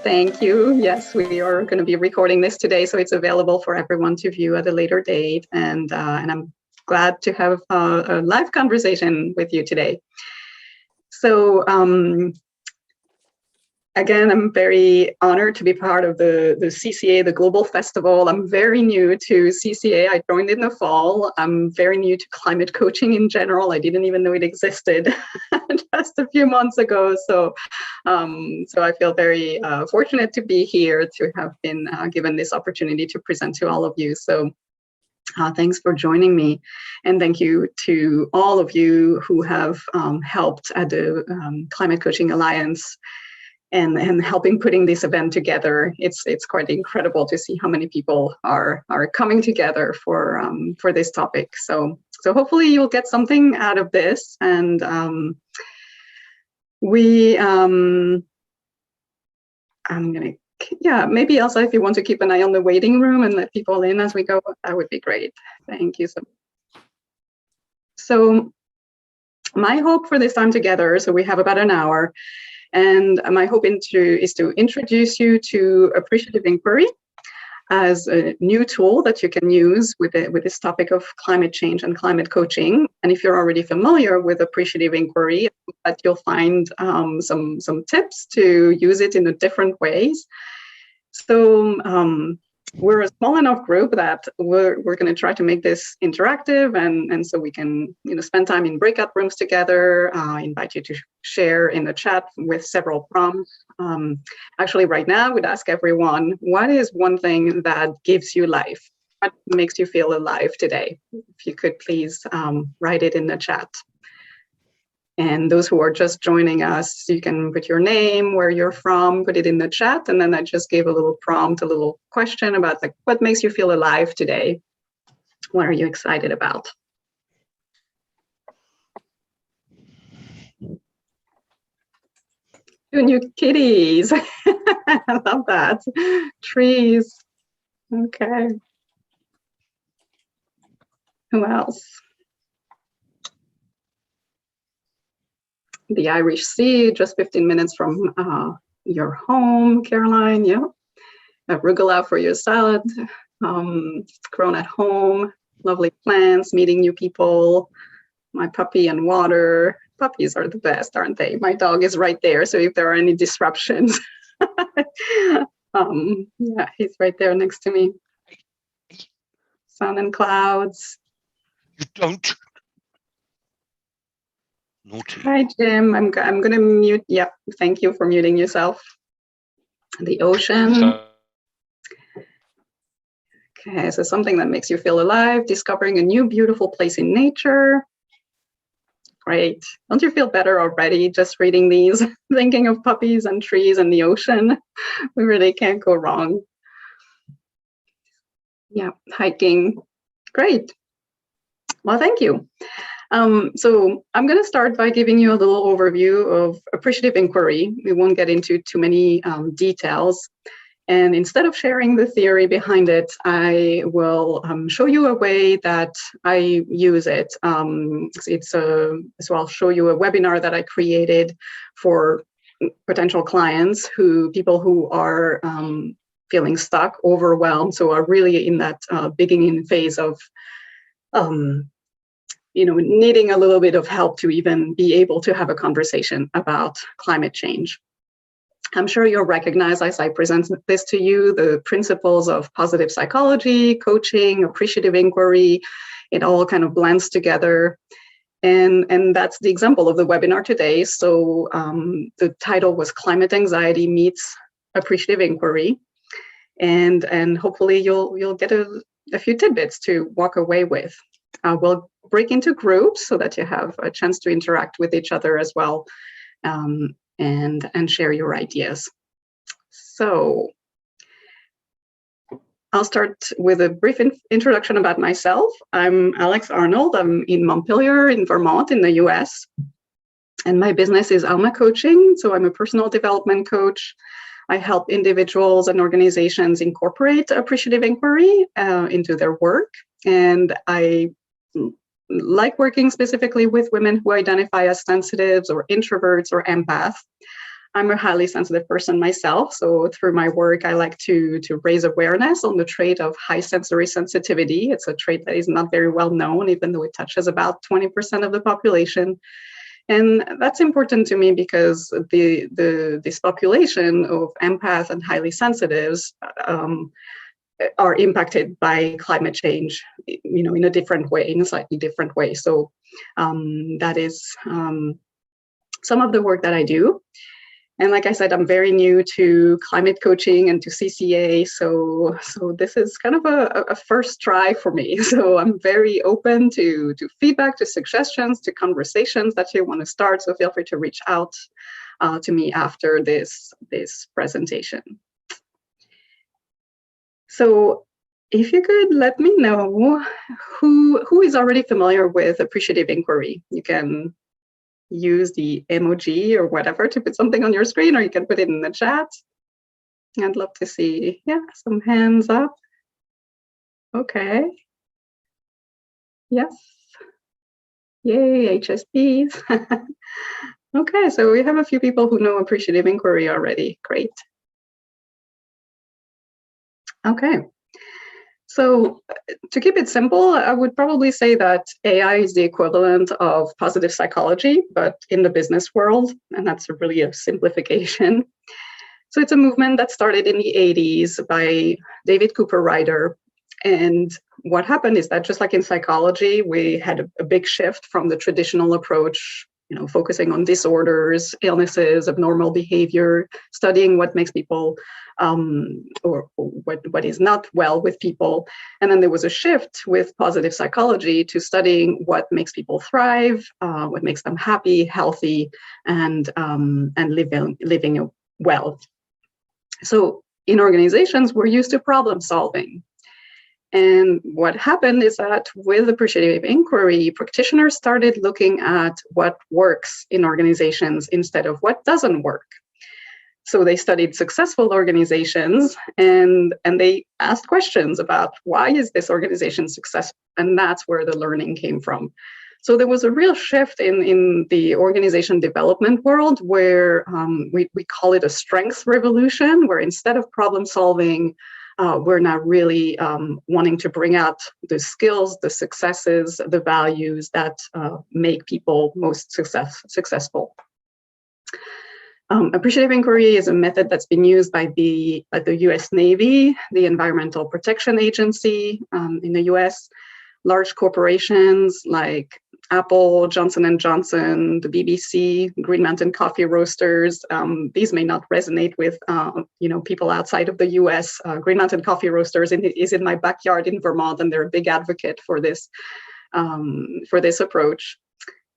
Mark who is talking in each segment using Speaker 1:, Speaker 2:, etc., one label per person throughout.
Speaker 1: Thank you. Yes, we are going to be recording this today, so it's available for everyone to view at a later date. And I'm glad to have a live conversation with you today. So again, I'm very honored to be part of the CCA, the Global Festival. I'm very new to CCA. I joined in the fall. I'm very new to climate coaching in general. I didn't even know it existed just a few months ago. So I feel very fortunate to be here, to have been given this opportunity to present to all of you. So thanks for joining me. And thank you to all of you who have helped at the Climate Coaching Alliance and helping putting this event together. It's quite incredible to see how many people are coming together for this topic. So hopefully you'll get something out of this. And maybe Elsa, if you want to keep an eye on the waiting room and let people in as we go, that would be great. Thank you so much. So my hope for this time together, so we have about an hour, and my hope is to introduce you to Appreciative Inquiry as a new tool that you can use with this topic of climate change and climate coaching. And if you're already familiar with Appreciative Inquiry, that you'll find some tips to use it in different ways. So we're a small enough group that we're going to try to make this interactive, and so we can spend time in breakout rooms together. Invite you to share in the chat with several prompts. Actually, right now, we'd ask everyone, what is one thing that gives you life? What makes you feel alive today? If you could please write it in the chat. And those who are just joining us, you can put your name, where you're from, put it in the chat. And then I just gave a little prompt, a little question about what makes you feel alive today? What are you excited about? Two new kitties. I love that. Trees. Okay. Who else? The Irish Sea, just 15 minutes from your home, Caroline. Yeah. Arugula for your salad. Grown at home. Lovely plants, meeting new people. My puppy and water. Puppies are the best, aren't they? My dog is right there, so if there are any disruptions, yeah, he's right there next to me. Sun and clouds.
Speaker 2: You don't. Naughty.
Speaker 1: Hi, Jim. I'm going to mute. Yep. Thank you for muting yourself. The ocean. Okay, so something that makes you feel alive, discovering a new beautiful place in nature. Great. Don't you feel better already just reading these? Thinking of puppies and trees and the ocean. We really can't go wrong. Yeah, hiking. Great. Well, thank you. So I'm going to start by giving you a little overview of Appreciative Inquiry. We won't get into too many details. And instead of sharing the theory behind it, I will show you a way that I use it. So I'll show you a webinar that I created for potential clients, people who are feeling stuck, overwhelmed, so are really in that beginning phase of needing a little bit of help to even be able to have a conversation about climate change. I'm sure you'll recognize, as I present this to you, the principles of positive psychology, coaching, appreciative inquiry. It all kind of blends together. And that's the example of the webinar today. So the title was Climate Anxiety Meets Appreciative Inquiry. And hopefully you'll get a few tidbits to walk away with. We'll break into groups so that you have a chance to interact with each other as well, and share your ideas. So I'll start with a brief introduction about myself. I'm Alex Arnold. I'm in Montpelier in Vermont in the US. And my business is Alma Coaching. So I'm a personal development coach. I help individuals and organizations incorporate appreciative inquiry into their work. And I like working specifically with women who identify as sensitives or introverts or empaths. I'm a highly sensitive person myself. So through my work, I like to raise awareness on the trait of high sensory sensitivity. It's a trait that is not very well known, even though it touches about 20% of the population. And that's important to me because this population of empath and highly sensitives are impacted by climate change, in a different way, in a slightly different way. So that is some of the work that I do. And like I said, I'm very new to climate coaching and to CCA. So this is kind of a first try for me. So I'm very open to feedback, to suggestions, to conversations that you want to start. So feel free to reach out to me after this presentation. So if you could let me know who is already familiar with Appreciative Inquiry. You can use the emoji or whatever to put something on your screen, or you can put it in the chat. I'd love to see, some hands up. Okay. Yes. Yay, HSPs. Okay, so we have a few people who know Appreciative Inquiry already. Great. Okay. So to keep it simple, I would probably say that AI is the equivalent of positive psychology, but in the business world, and that's really a simplification. So it's a movement that started in the 80s by David Cooper Ryder. And what happened is that just like in psychology, we had a big shift from the traditional approach, focusing on disorders, illnesses, abnormal behavior, studying what makes people or what is not well with people. And then there was a shift with positive psychology to studying what makes people thrive, what makes them happy, healthy, and living well. So in organizations, we're used to problem solving. And what happened is that with Appreciative Inquiry, practitioners started looking at what works in organizations instead of what doesn't work. So they studied successful organizations and they asked questions about why is this organization successful? And that's where the learning came from. So there was a real shift in the organization development world where we call it a strengths revolution, where instead of problem solving, we're now really wanting to bring out the skills, the successes, the values that make people most successful. Appreciative Inquiry is a method that's been used by the US Navy, the Environmental Protection Agency in the US, large corporations like Apple, Johnson & Johnson, the BBC, Green Mountain Coffee Roasters. These may not resonate with people outside of the US. Green Mountain Coffee Roasters is in my backyard in Vermont, and they're a big advocate for this approach.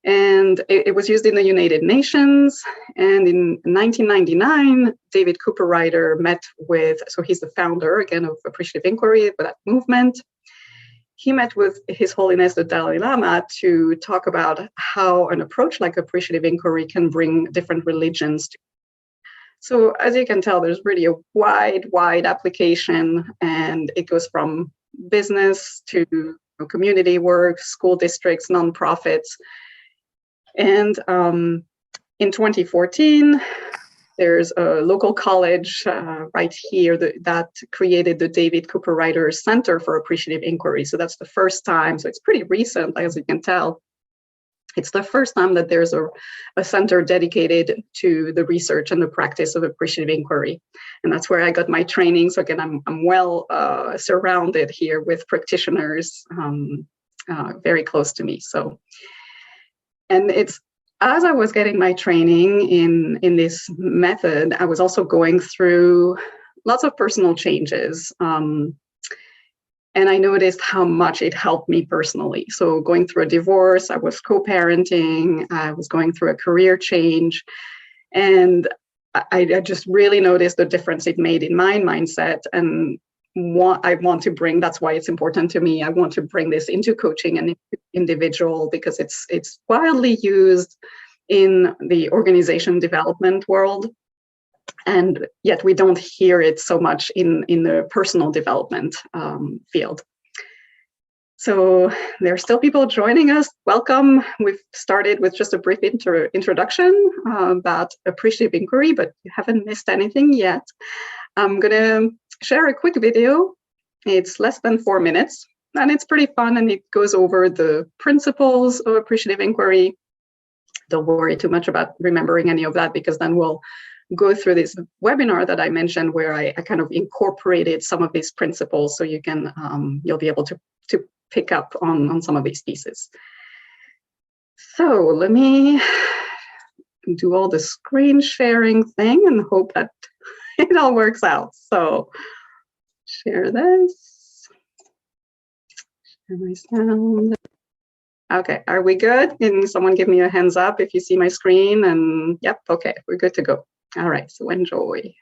Speaker 1: And it was used in the United Nations. And in 1999, David Cooper Ryder met with, so he's the founder again of Appreciative Inquiry, that movement. He met with His Holiness the Dalai Lama to talk about how an approach like Appreciative Inquiry can bring different religions together. So as you can tell, there's really a wide application, and it goes from business to community work, school districts, nonprofits. And in 2014, there's a local college right here that created the David Cooper Ryder Center for Appreciative Inquiry. So that's the first time, so it's pretty recent, as you can tell. It's the first time that there's a center dedicated to the research and the practice of appreciative inquiry. And that's where I got my training. So again, I'm well surrounded here with practitioners very close to me. So, and it's, as I was getting my training in this method, I was also going through lots of personal changes. And I noticed how much it helped me personally. So going through a divorce, I was co-parenting, I was going through a career change. And I just really noticed the difference it made in my mindset and what I want to bring. That's why it's important to me. I want to bring this into coaching and individual, because it's widely used in the organization development world. And yet we don't hear it so much in the personal development field. So there are still people joining us. Welcome. We've started with just a brief introduction about Appreciative Inquiry, but you haven't missed anything yet. I'm going to share a quick video. It's less than 4 minutes, and it's pretty fun, and it goes over the principles of Appreciative Inquiry. Don't worry too much about remembering any of that, because then we'll go through this webinar that I mentioned where I kind of incorporated some of these principles, so you can you'll be able to pick up on some of these pieces. So let me do all the screen sharing thing and hope that it all works out. So share this, share my sound. Okay, are we good? Can someone give me a hands up if you see my screen? And yep, okay, we're good to go. All right, so enjoy.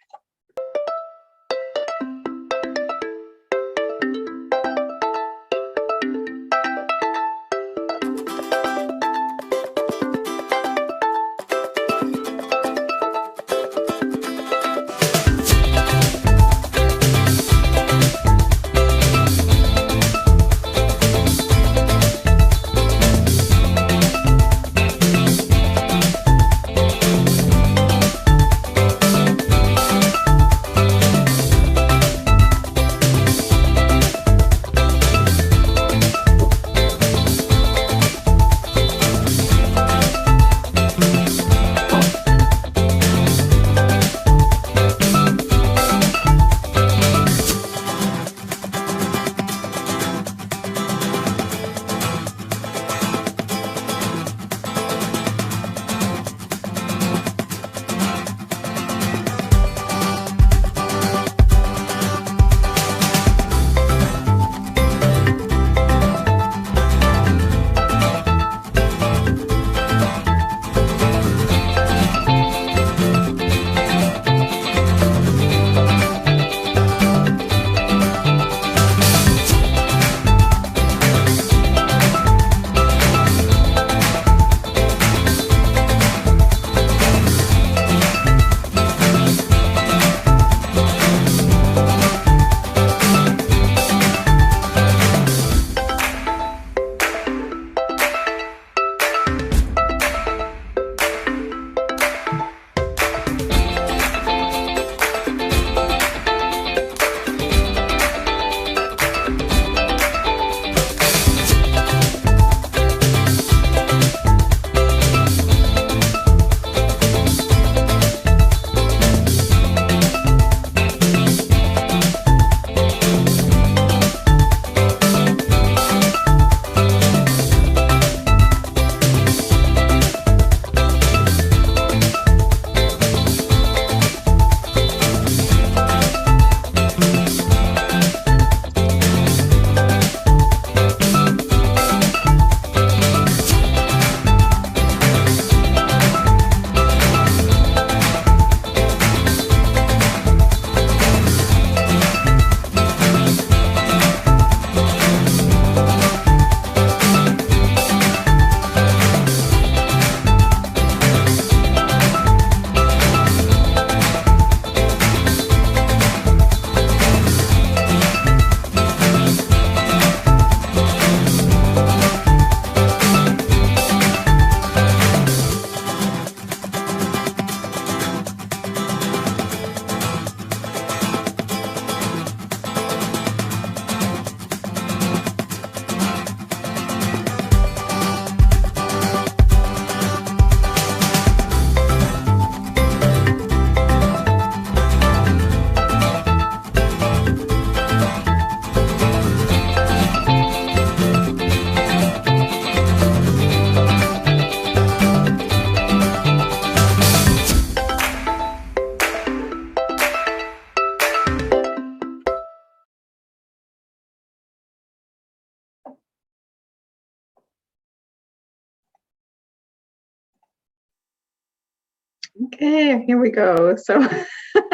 Speaker 1: Okay, here we go. So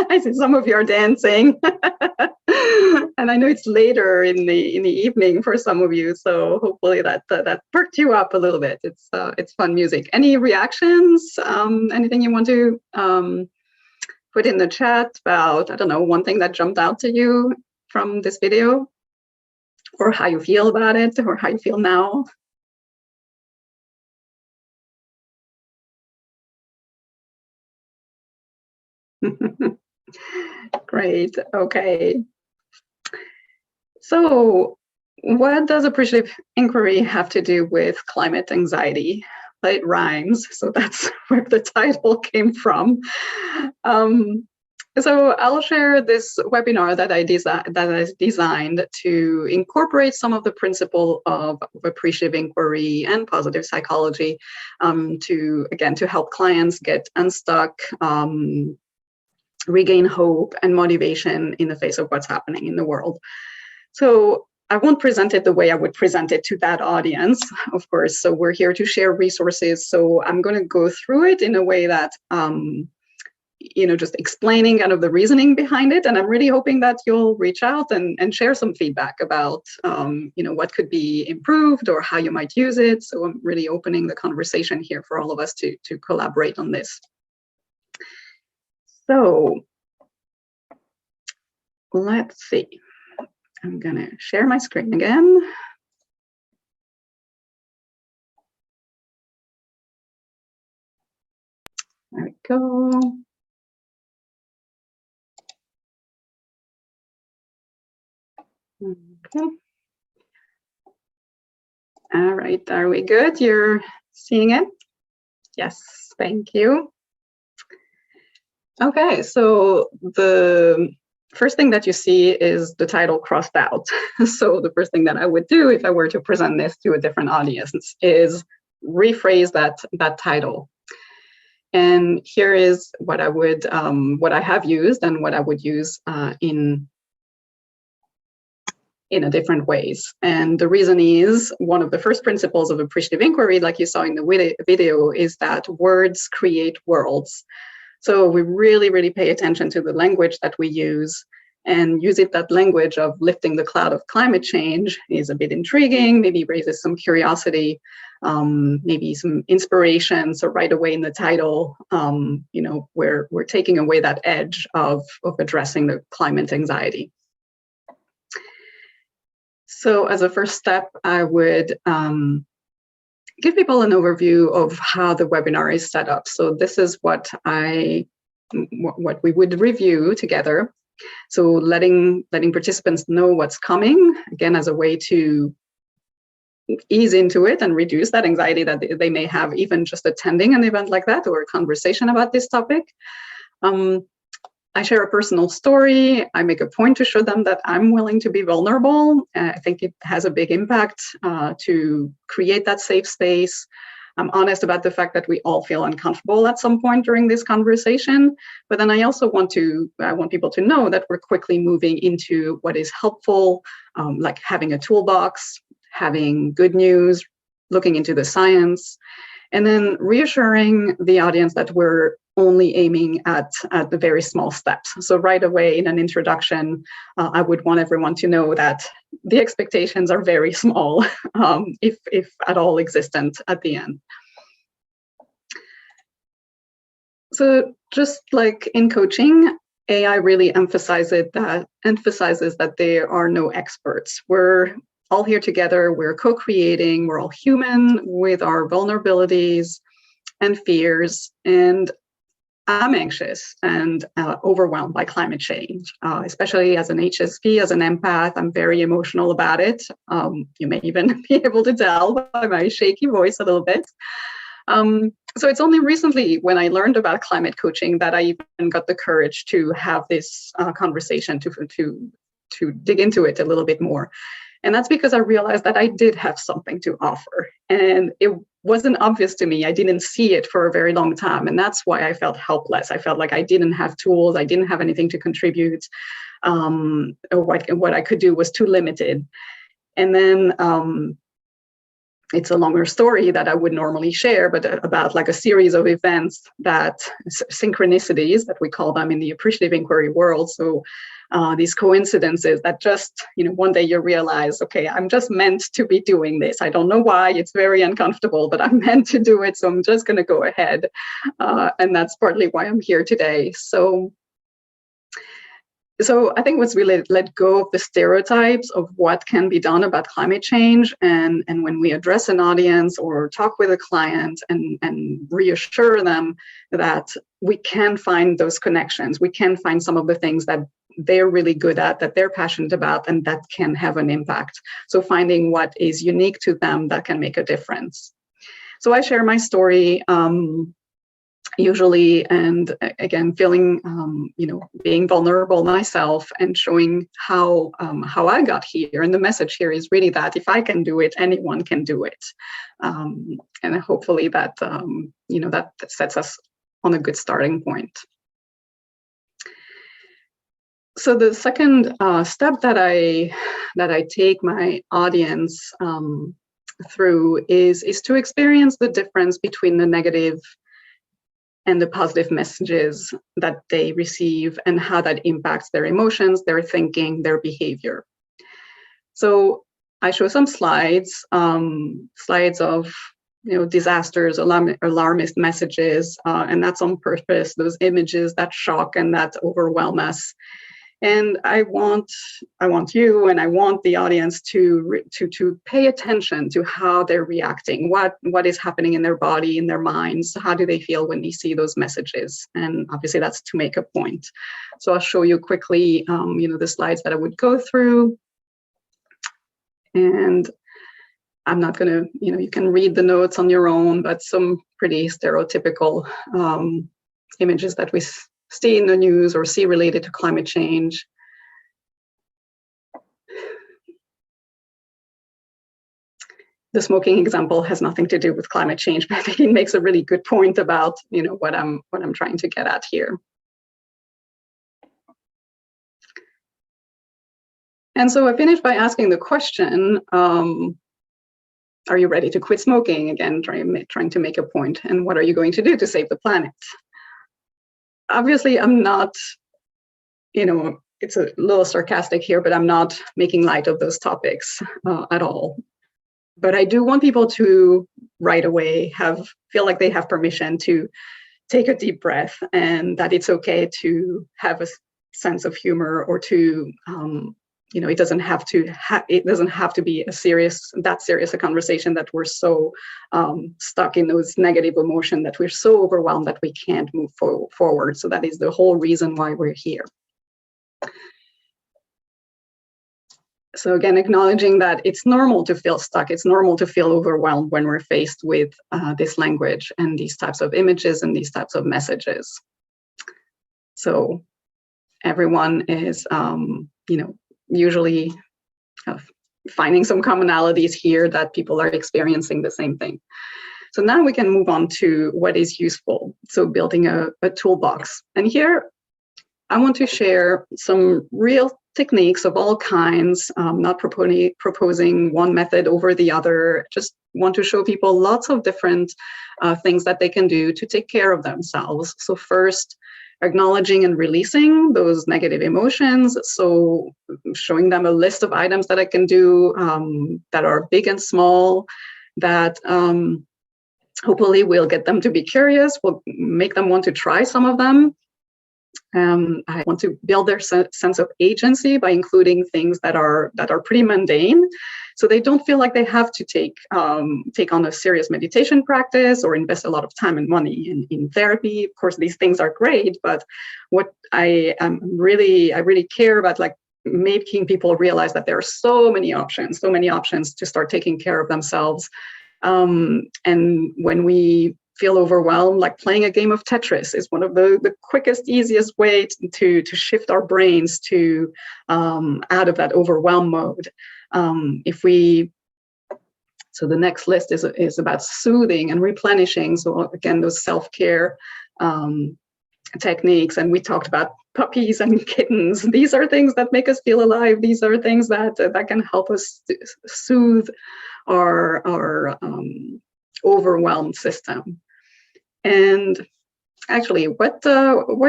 Speaker 1: I see some of you are dancing, and I know it's later in the evening for some of you. So hopefully that perked you up a little bit. It's fun music. Any reactions? Anything you want to put in the chat about, I don't know, one thing that jumped out to you from this video? or how you feel about it, or how you feel now. Great. Okay. So, what does appreciative inquiry have to do with climate anxiety? Well, it rhymes, so that's where the title came from. So I'll share this webinar that I designed to incorporate some of the principle of appreciative inquiry and positive psychology to help clients get unstuck, regain hope and motivation in the face of what's happening in the world. So I won't present it the way I would present it to that audience, of course. So we're here to share resources. So I'm going to go through it in a way that, just explaining kind of the reasoning behind it. And I'm really hoping that you'll reach out and share some feedback about, what could be improved or how you might use it. So I'm really opening the conversation here for all of us to collaborate on this. So let's see. I'm going to share my screen again. There we go. Okay. All right, are we good? You're seeing it? Yes, thank you. Okay, so the first thing that you see is the title crossed out. So the first thing that I would do if I were to present this to a different audience is rephrase that title. And here is what I would, what I have used and what I would use in a different ways. And the reason is one of the first principles of appreciative inquiry, like you saw in the video, is that words create worlds. So we really, really pay attention to the language that we use, and use it that language of lifting the cloud of climate change is a bit intriguing, maybe raises some curiosity, maybe some inspiration. So right away in the title, we're taking away that edge of addressing the climate anxiety. So as a first step, I would give people an overview of how the webinar is set up. So this is what we would review together. So letting participants know what's coming, again, as a way to ease into it and reduce that anxiety that they may have even just attending an event like that or a conversation about this topic. I share a personal story. I make a point to show them that I'm willing to be vulnerable. I think it has a big impact to create that safe space. I'm honest about the fact that we all feel uncomfortable at some point during this conversation. But then I also want people to know that we're quickly moving into what is helpful, like having a toolbox, having good news, looking into the science, and then reassuring the audience that we're only aiming at the very small steps. So right away in an introduction, I would want everyone to know that the expectations are very small, if at all existent at the end. So just like in coaching, AI really emphasizes that there are no experts. We're all here together, we're co-creating, we're all human with our vulnerabilities and fears, and I'm anxious and overwhelmed by climate change, especially as an HSP, as an empath. I'm very emotional about it. You may even be able to tell by my shaky voice a little bit. So it's only recently when I learned about climate coaching that I even got the courage to have this conversation, to dig into it a little bit more. And that's because I realized that I did have something to offer, and it wasn't obvious to me. I didn't see it for a very long time. And that's why I felt helpless. I felt like I didn't have tools. I didn't have anything to contribute. What I could do was too limited. And then it's a longer story that I would normally share, but about like a series of events that synchronicities that we call them in the appreciative inquiry world. So these coincidences that just, one day you realize, okay, I'm just meant to be doing this. I don't know why, it's very uncomfortable, but I'm meant to do it. So I'm just going to go ahead. And that's partly why I'm here today. So So I think what's really let go of the stereotypes of what can be done about climate change, and when we address an audience or talk with a client and reassure them that we can find those connections, we can find some of the things that they're really good at, that they're passionate about, and that can have an impact. So finding what is unique to them that can make a difference. So I share my story usually, and again, feeling, being vulnerable myself and showing how I got here. And the message here is really that if I can do it, anyone can do it. And hopefully that, that sets us on a good starting point. So the second step that I take my audience through is to experience the difference between the negative and the positive messages that they receive and how that impacts their emotions, their thinking, their behavior. So I show some slides of disasters, alarmist messages, and that's on purpose, those images that shock and that overwhelm us. And I want you and I want the audience to pay attention to how they're reacting, what is happening in their body, in their minds, how do they feel when they see those messages? And obviously that's to make a point. So I'll show you quickly, the slides that I would go through. And I'm not gonna, you can read the notes on your own, but some pretty stereotypical images that we see in the news or see related to climate change. The smoking example has nothing to do with climate change, but I think it makes a really good point about what I'm trying to get at here. And so I finished by asking the question, are you ready to quit smoking? Again, trying to make a point. And what are you going to do to save the planet? Obviously, I'm not, it's a little sarcastic here, but I'm not making light of those topics at all. But I do want people to right away feel like they have permission to take a deep breath, and that it's okay to have a sense of humor, or to, it doesn't have to be that serious a conversation that we're so stuck in those negative emotions, that we're so overwhelmed that we can't move forward. So that is the whole reason why we're here. So again, acknowledging that it's normal to feel stuck, it's normal to feel overwhelmed when we're faced with this language and these types of images and these types of messages. So everyone is, usually finding some commonalities here, that people are experiencing the same thing. So now we can move on to what is useful. So building a toolbox. And here I want to share some real techniques of all kinds, not proposing one method over the other, just want to show people lots of different things that they can do to take care of themselves. So first, acknowledging and releasing those negative emotions. So showing them a list of items that I can do that are big and small, that hopefully will get them to be curious, will make them want to try some of them. I want to build their sense of agency by including things that are pretty mundane, so they don't feel like they have to take on a serious meditation practice or invest a lot of time and money in therapy. Of course, these things are great, but what I really care about, like, making people realize that there are so many options to start taking care of themselves. And when we feel overwhelmed, like playing a game of Tetris is one of the quickest, easiest way to shift our brains to out of that overwhelm mode. So the next list is about soothing and replenishing. So again, those self-care techniques, and we talked about puppies and kittens. These are things that make us feel alive. These are things that can help us soothe our overwhelmed system. And actually, why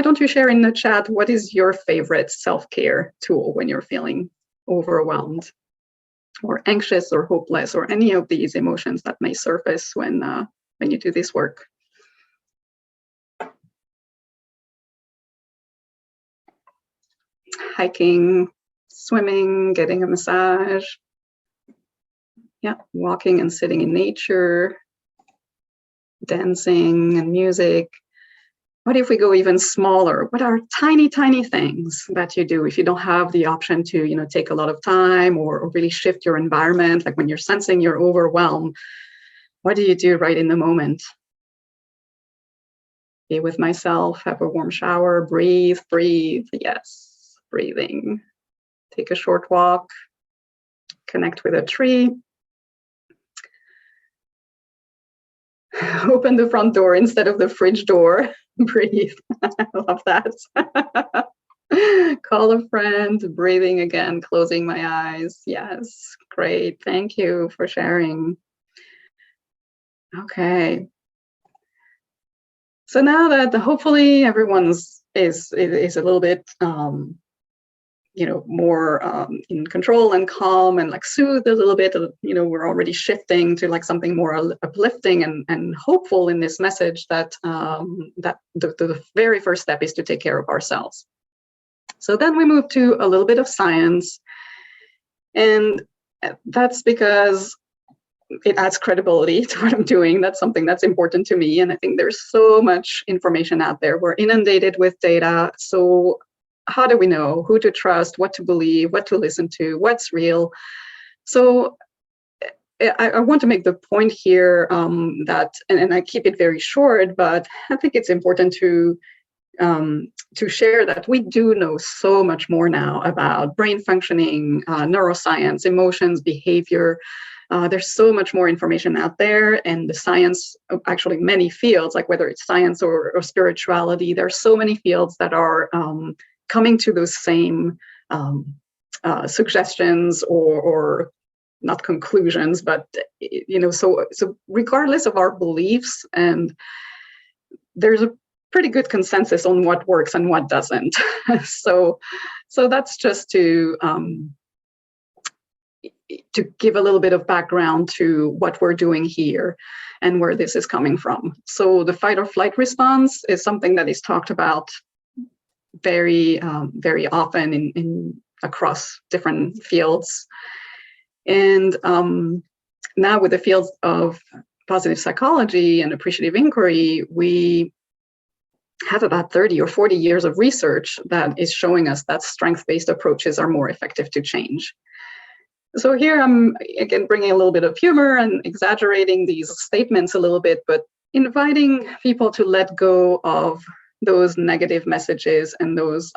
Speaker 1: don't you share in the chat, what is your favorite self-care tool when you're feeling overwhelmed or anxious or hopeless, or any of these emotions that may surface when you do this work? hiking, swimming, getting a massage. Yeah, walking and sitting in nature, dancing and music. What if we go even smaller? What are tiny, tiny things that you do if you don't have the option to, take a lot of time or really shift your environment? Like when you're sensing you're overwhelmed, what do you do right in the moment? Be with myself, have a warm shower, breathe, yes, breathing. Take a short walk, connect with a tree. Open the front door instead of the fridge door. Breathe. I love that. Call a friend, breathing again, closing my eyes. Yes, great. Thank you for sharing. Okay. So now that hopefully everyone's is a little bit more in control and calm and like soothed a little bit, we're already shifting to like something more uplifting and hopeful in this message that that the very first step is to take care of ourselves. So then we move to a little bit of science, and that's because it adds credibility to what I'm doing. That's something that's important to me, and I think there's so much information out there. We're inundated with data, so how do we know who to trust, what to believe, what to listen to, what's real? So I want to make the point here that, and I keep it very short, but I think it's important to share that we do know so much more now about brain functioning, neuroscience, emotions, behavior. There's so much more information out there, and the science of actually many fields, like whether it's science or spirituality, there's so many fields that are coming to those same suggestions or not conclusions, but so regardless of our beliefs, and there's a pretty good consensus on what works and what doesn't. so that's just to give a little bit of background to what we're doing here and where this is coming from. So the fight or flight response is something that is talked about very often in across different fields. And now with the fields of positive psychology and appreciative inquiry, we have about 30 or 40 years of research that is showing us that strength-based approaches are more effective to change. So here I'm, again, bringing a little bit of humor and exaggerating these statements a little bit, but inviting people to let go of those negative messages and those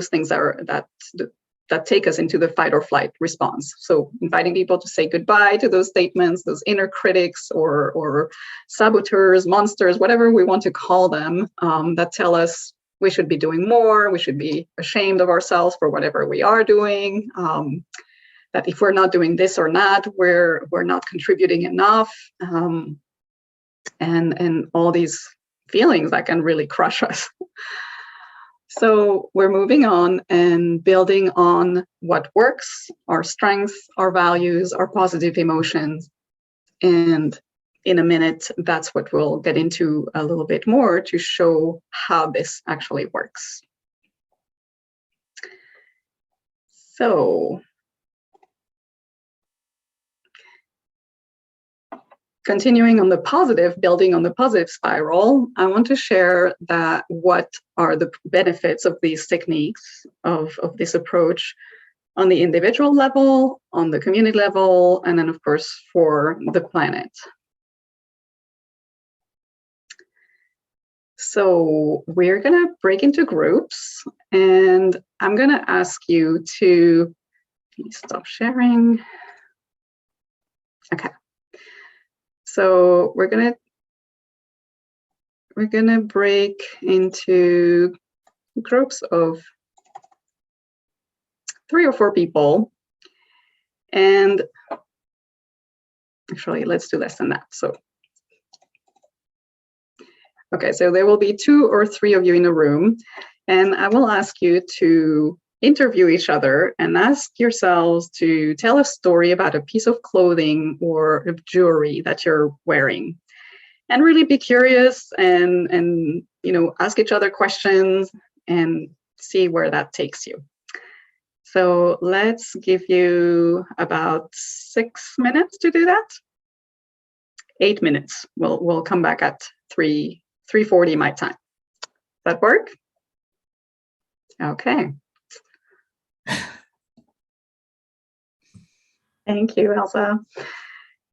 Speaker 1: things that take us into the fight or flight response. So inviting people to say goodbye to those statements, those inner critics or saboteurs, monsters, whatever we want to call them, that tell us we should be doing more, we should be ashamed of ourselves for whatever we are doing, that if we're not doing this or that, we're not contributing enough, and all these feelings that can really crush us. So we're moving on and building on what works, our strengths, our values, our positive emotions. And in a minute, that's what we'll get into a little bit more to show how this actually works. So continuing on the positive, building on the positive spiral, I want to share that what are the benefits of these techniques, of this approach on the individual level, on the community level, and then of course for the planet. So we're gonna break into groups, and I'm gonna ask you to, let me stop sharing. Okay. So we're gonna break into groups of 3 or 4 people, and actually let's do less than that. So okay, so there will be 2 or 3 of you in a room, and I will ask you to interview each other and ask yourselves to tell a story about a piece of clothing or of jewelry that you're wearing, and really be curious and ask each other questions and see where that takes you. So let's give you about 6 minutes to do that. 8 minutes. We'll come back at 3:40 my time. Does that work? Okay. Thank you, Elsa.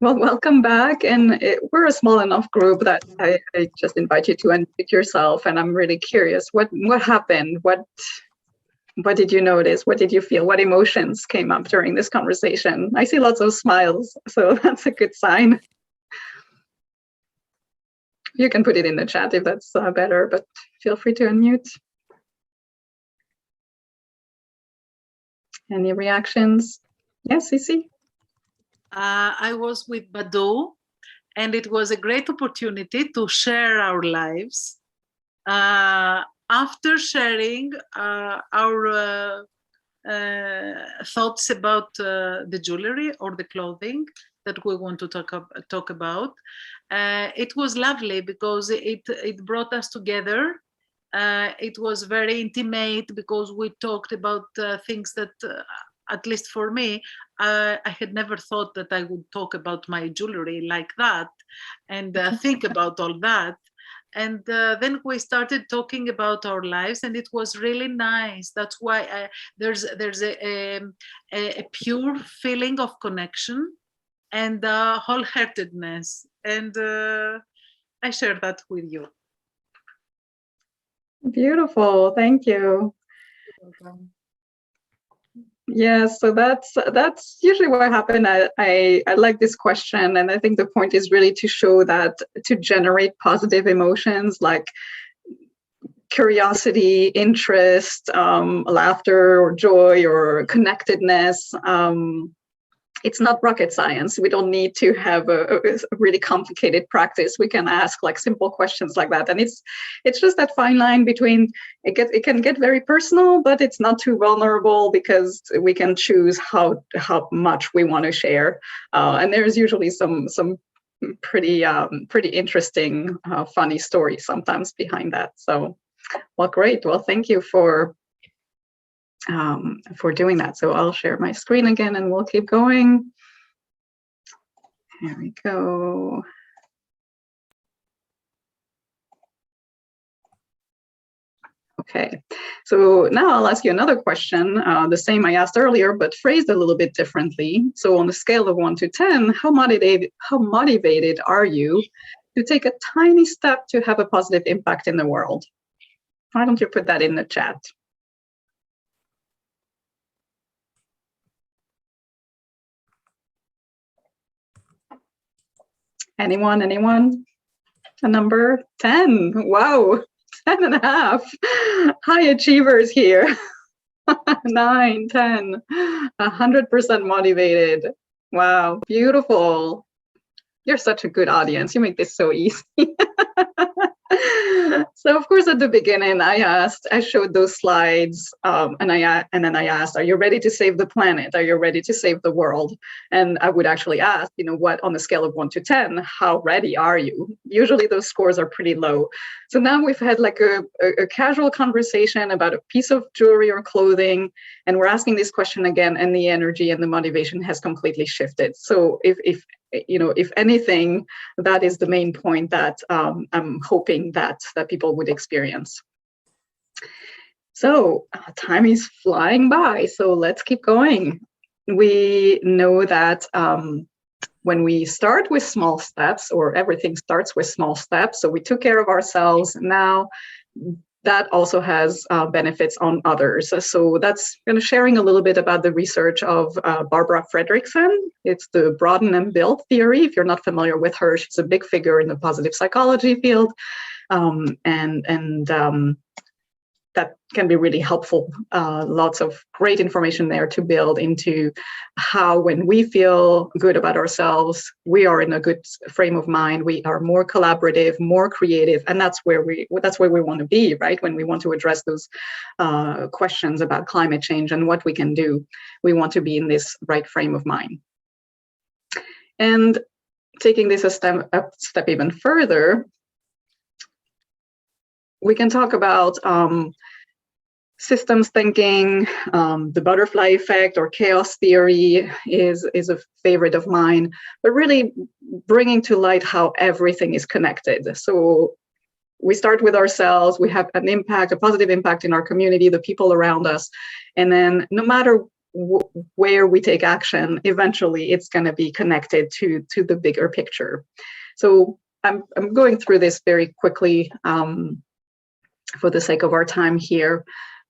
Speaker 1: Well, welcome back. And we're a small enough group that I just invite you to unmute yourself. And I'm really curious, what happened? What did you notice? What did you feel? What emotions came up during this conversation? I see lots of smiles, so that's a good sign. You can put it in the chat if that's better, but feel free to unmute. Any reactions? Yes, Cece?
Speaker 3: I was with Badu, and it was a great opportunity to share our lives. After sharing our thoughts about the jewelry or the clothing that we want to talk about, it was lovely because it brought us together. It was very intimate because we talked about things that, at least for me, I had never thought that I would talk about my jewelry like that and think about all that. And then we started talking about our lives, and it was really nice. That's why there's a pure feeling of connection and wholeheartedness. And I share that with you.
Speaker 1: Beautiful, thank you. Yes, so that's usually what happened. I like this question, and I think the point is really to show that to generate positive emotions like curiosity, interest, laughter, or joy, or connectedness. It's not rocket science. We don't need to have a really complicated practice. We can ask like simple questions like that, and it's just that fine line between it can get very personal, but it's not too vulnerable because we can choose how much we want to share. And there's usually some pretty interesting, funny stories sometimes behind that. So, well, great. Well, thank you for doing that. So I'll share my screen again and we'll keep going. Here we go. Okay, so now I'll ask you another question, the same I asked earlier, but phrased a little bit differently. So on a scale of 1 to 10, how motivated are you to take a tiny step to have a positive impact in the world? Why don't you put that in the chat? Anyone? A number? 10. Wow, 10.5. High achievers here. 9, 10, 100% motivated. Wow, beautiful. You're such a good audience. You make this so easy. So of course, at the beginning, I showed those slides, and then I asked, are you ready to save the planet? Are you ready to save the world? And I would actually ask, what on a scale of 1 to 10, how ready are you? Usually those scores are pretty low. So now we've had like a casual conversation about a piece of jewelry or clothing, and we're asking this question again, and the energy and the motivation has completely shifted. So if anything, that is the main point that I'm hoping that people would experience. So time is flying by, so let's keep going. We know that when we start with small steps, or everything starts with small steps, so we took care of ourselves, now that also has benefits on others. So that's kind of sharing a little bit about the research of Barbara Fredrickson. It's the broaden and build theory. If you're not familiar with her, she's a big figure in the positive psychology field. That can be really helpful. Lots of great information there to build into how, when we feel good about ourselves, we are in a good frame of mind. We are more collaborative, more creative, and that's where we want to be, right? When we want to address those questions about climate change and what we can do, we want to be in this right frame of mind. And taking this a step even further, we can talk about systems thinking, the butterfly effect or chaos theory is a favorite of mine, but really bringing to light how everything is connected. So we start with ourselves, we have an impact, a positive impact in our community, the people around us, and then no matter where we take action, eventually it's going to be connected to the bigger picture. So I'm going through this very quickly for the sake of our time here,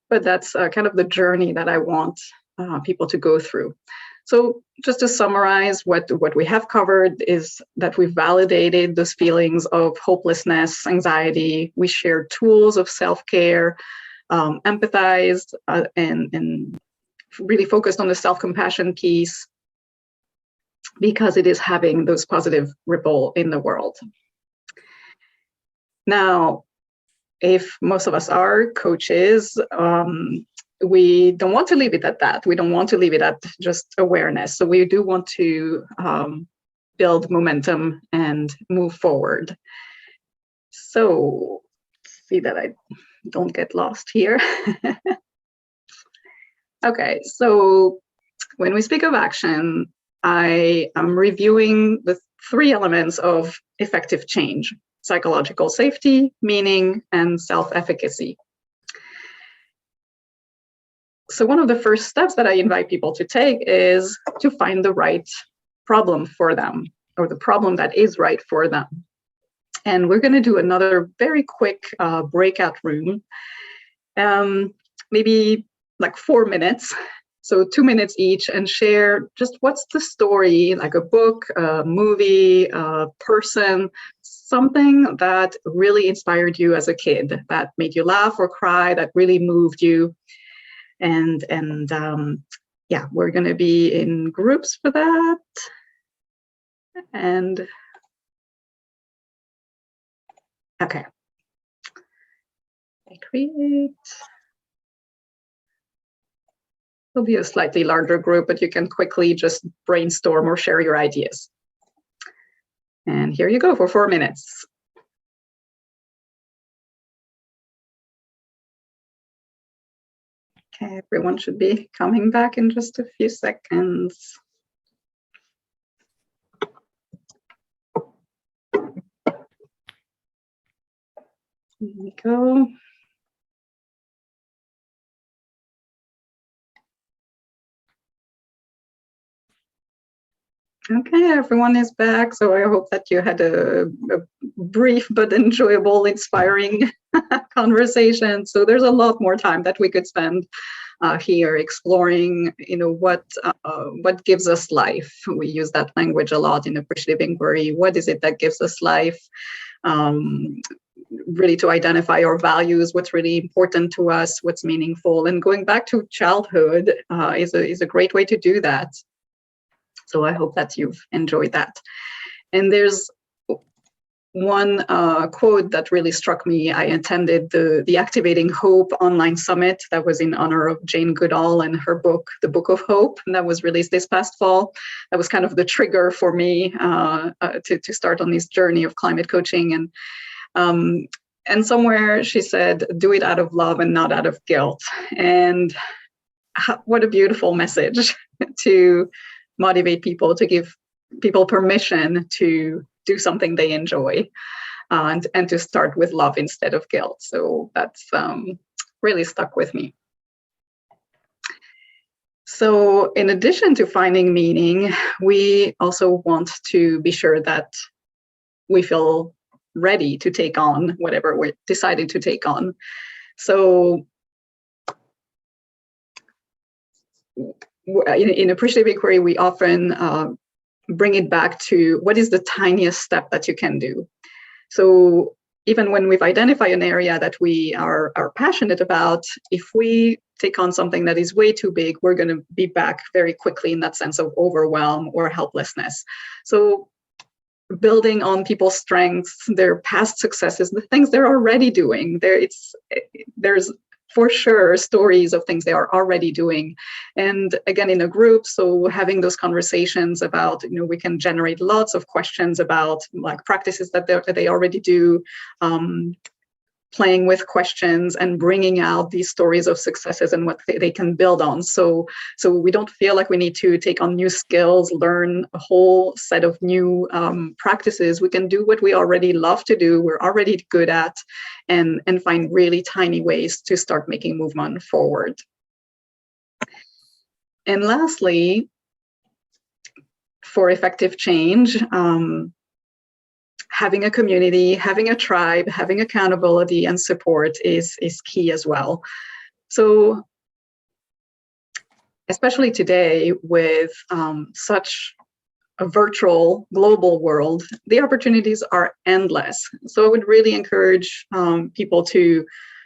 Speaker 1: but that's kind of the journey that I want people to go through. So just to summarize, what we have covered is that we've validated those feelings of hopelessness, anxiety. We shared tools of self-care, empathized, and really focused on the self-compassion piece because it is having those positive ripple in the world. Now, if most of us are coaches, we don't want to leave it at that. We don't want to leave it at just awareness. So we do want to build momentum and move forward. So see that I don't get lost here. Okay, so when we speak of action, I am reviewing the 3 elements of effective change: psychological safety, meaning, and self-efficacy. So one of the first steps that I invite people to take is to find the right problem for them, or the problem that is right for them. And we're going to do another very quick breakout room, maybe like 4 minutes, so 2 minutes each, and share just what's the story, like a book, a movie, a person, something that really inspired you as a kid, that made you laugh or cry, that really moved you. And yeah, we're going to be in groups for that. And okay, I create. It'll be a slightly larger group, but you can quickly just brainstorm or share your ideas. And here you go for 4 minutes. Okay, everyone should be coming back in just a few seconds. Here we go. Okay, everyone is back. So I hope that you had a brief but enjoyable, inspiring conversation. So there's a lot more time that we could spend here exploring, what gives us life. We use that language a lot in Appreciative Inquiry. What is it that gives us life? Really to identify our values, what's really important to us, what's meaningful. And going back to childhood is a great way to do that. So I hope that you've enjoyed that. And there's one quote that really struck me. I attended the Activating Hope online summit that was in honor of Jane Goodall and her book, The Book of Hope, and that was released this past fall. That was kind of the trigger for me to start on this journey of climate coaching. And somewhere she said, do it out of love and not out of guilt. And what a beautiful message to motivate people, to give people permission to do something they enjoy, and to start with love instead of guilt. So that's really stuck with me. So in addition to finding meaning, we also want to be sure that we feel ready to take on whatever we're decided to take on. So in Appreciative Inquiry, we often bring it back to what is the tiniest step that you can do. So even when we've identified an area that we are passionate about, if we take on something that is way too big, we're going to be back very quickly in that sense of overwhelm or helplessness. So building on people's strengths, their past successes, the things they're already doing, there's for sure stories of things they are already doing. And again, in a group, so having those conversations about, we can generate lots of questions about like practices that they already do, playing with questions and bringing out these stories of successes and what they can build on. So we don't feel like we need to take on new skills, learn a whole set of new practices. We can do what we already love to do, we're already good at, and find really tiny ways to start making movement forward. And lastly, for effective change, having a community, having a tribe, having accountability and support is key as well. So especially today with such a virtual global world, the opportunities are endless. So I would really encourage people to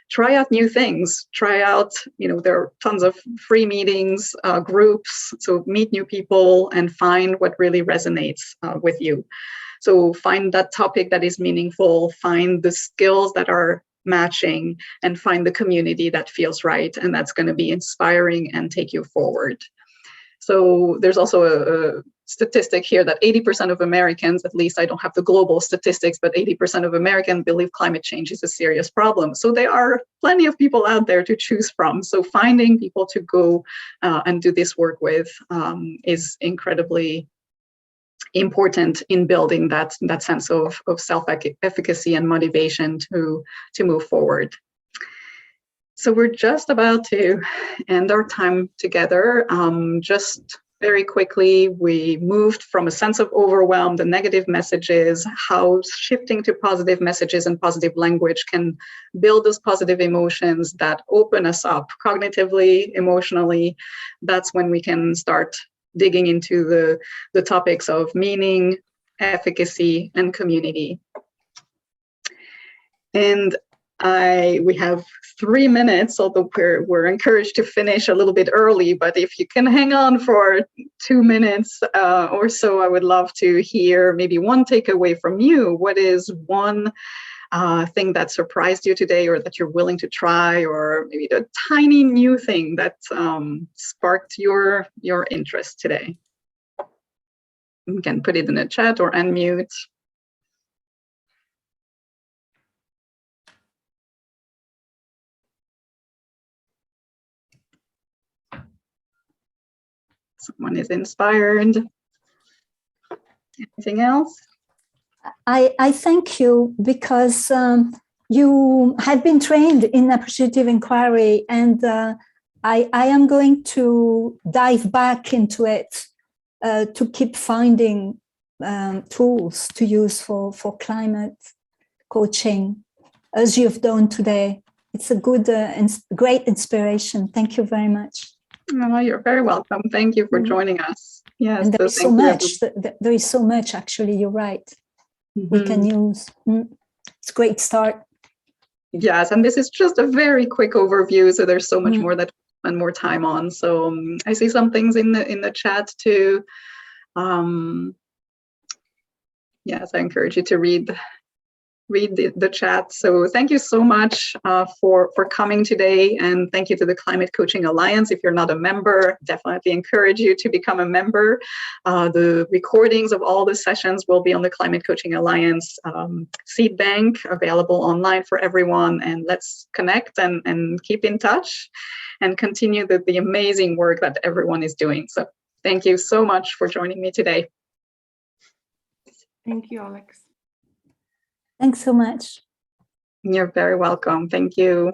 Speaker 1: try out new things, try out, there are tons of free meetings, groups, so meet new people and find what really resonates with you. So find that topic that is meaningful, find the skills that are matching, and find the community that feels right and that's going to be inspiring and take you forward. So there's also a statistic here that 80% of Americans, at least I don't have the global statistics, but 80% of Americans believe climate change is a serious problem. So there are plenty of people out there to choose from. So finding people to go and do this work with is incredibly important in building that sense of self-efficacy and motivation to move forward. So we're just about to end our time together. Just very quickly, we moved from a sense of overwhelm, the negative messages, how shifting to positive messages and positive language can build those positive emotions that open us up cognitively, emotionally. That's when we can start digging into the topics of meaning, efficacy, and community. And we have 3 minutes, although we're encouraged to finish a little bit early, but if you can hang on for 2 minutes or so, I would love to hear maybe one takeaway from you. What is one thing that surprised you today, or that you're willing to try, or maybe a tiny new thing that sparked your interest today? You can put it in the chat or unmute. Someone is inspired. Anything else?
Speaker 4: I thank you because you have been trained in appreciative inquiry, and I am going to dive back into it to keep finding tools to use for climate coaching, as you've done today. It's a good, great inspiration. Thank you very much.
Speaker 1: Oh, you're very welcome. Thank you for joining us. Yes,
Speaker 4: and there is so much. There is so much, actually. You're right. We can use. It's a great start.
Speaker 1: Yes, and this is just a very quick overview, so there's so much more that we spend more time on. So I see some things in the chat too. Yes, I encourage you to read the chat. So thank you so much for coming today, and thank you to the Climate Coaching Alliance. If you're not a member, definitely encourage you to become a member. The recordings of all the sessions will be on the Climate Coaching Alliance seed bank, available online for everyone. And let's connect and keep in touch and continue the amazing work that everyone is doing. So thank you so much for joining me today.
Speaker 5: Thank you, Alex.
Speaker 4: Thanks so much.
Speaker 1: You're very welcome. Thank you.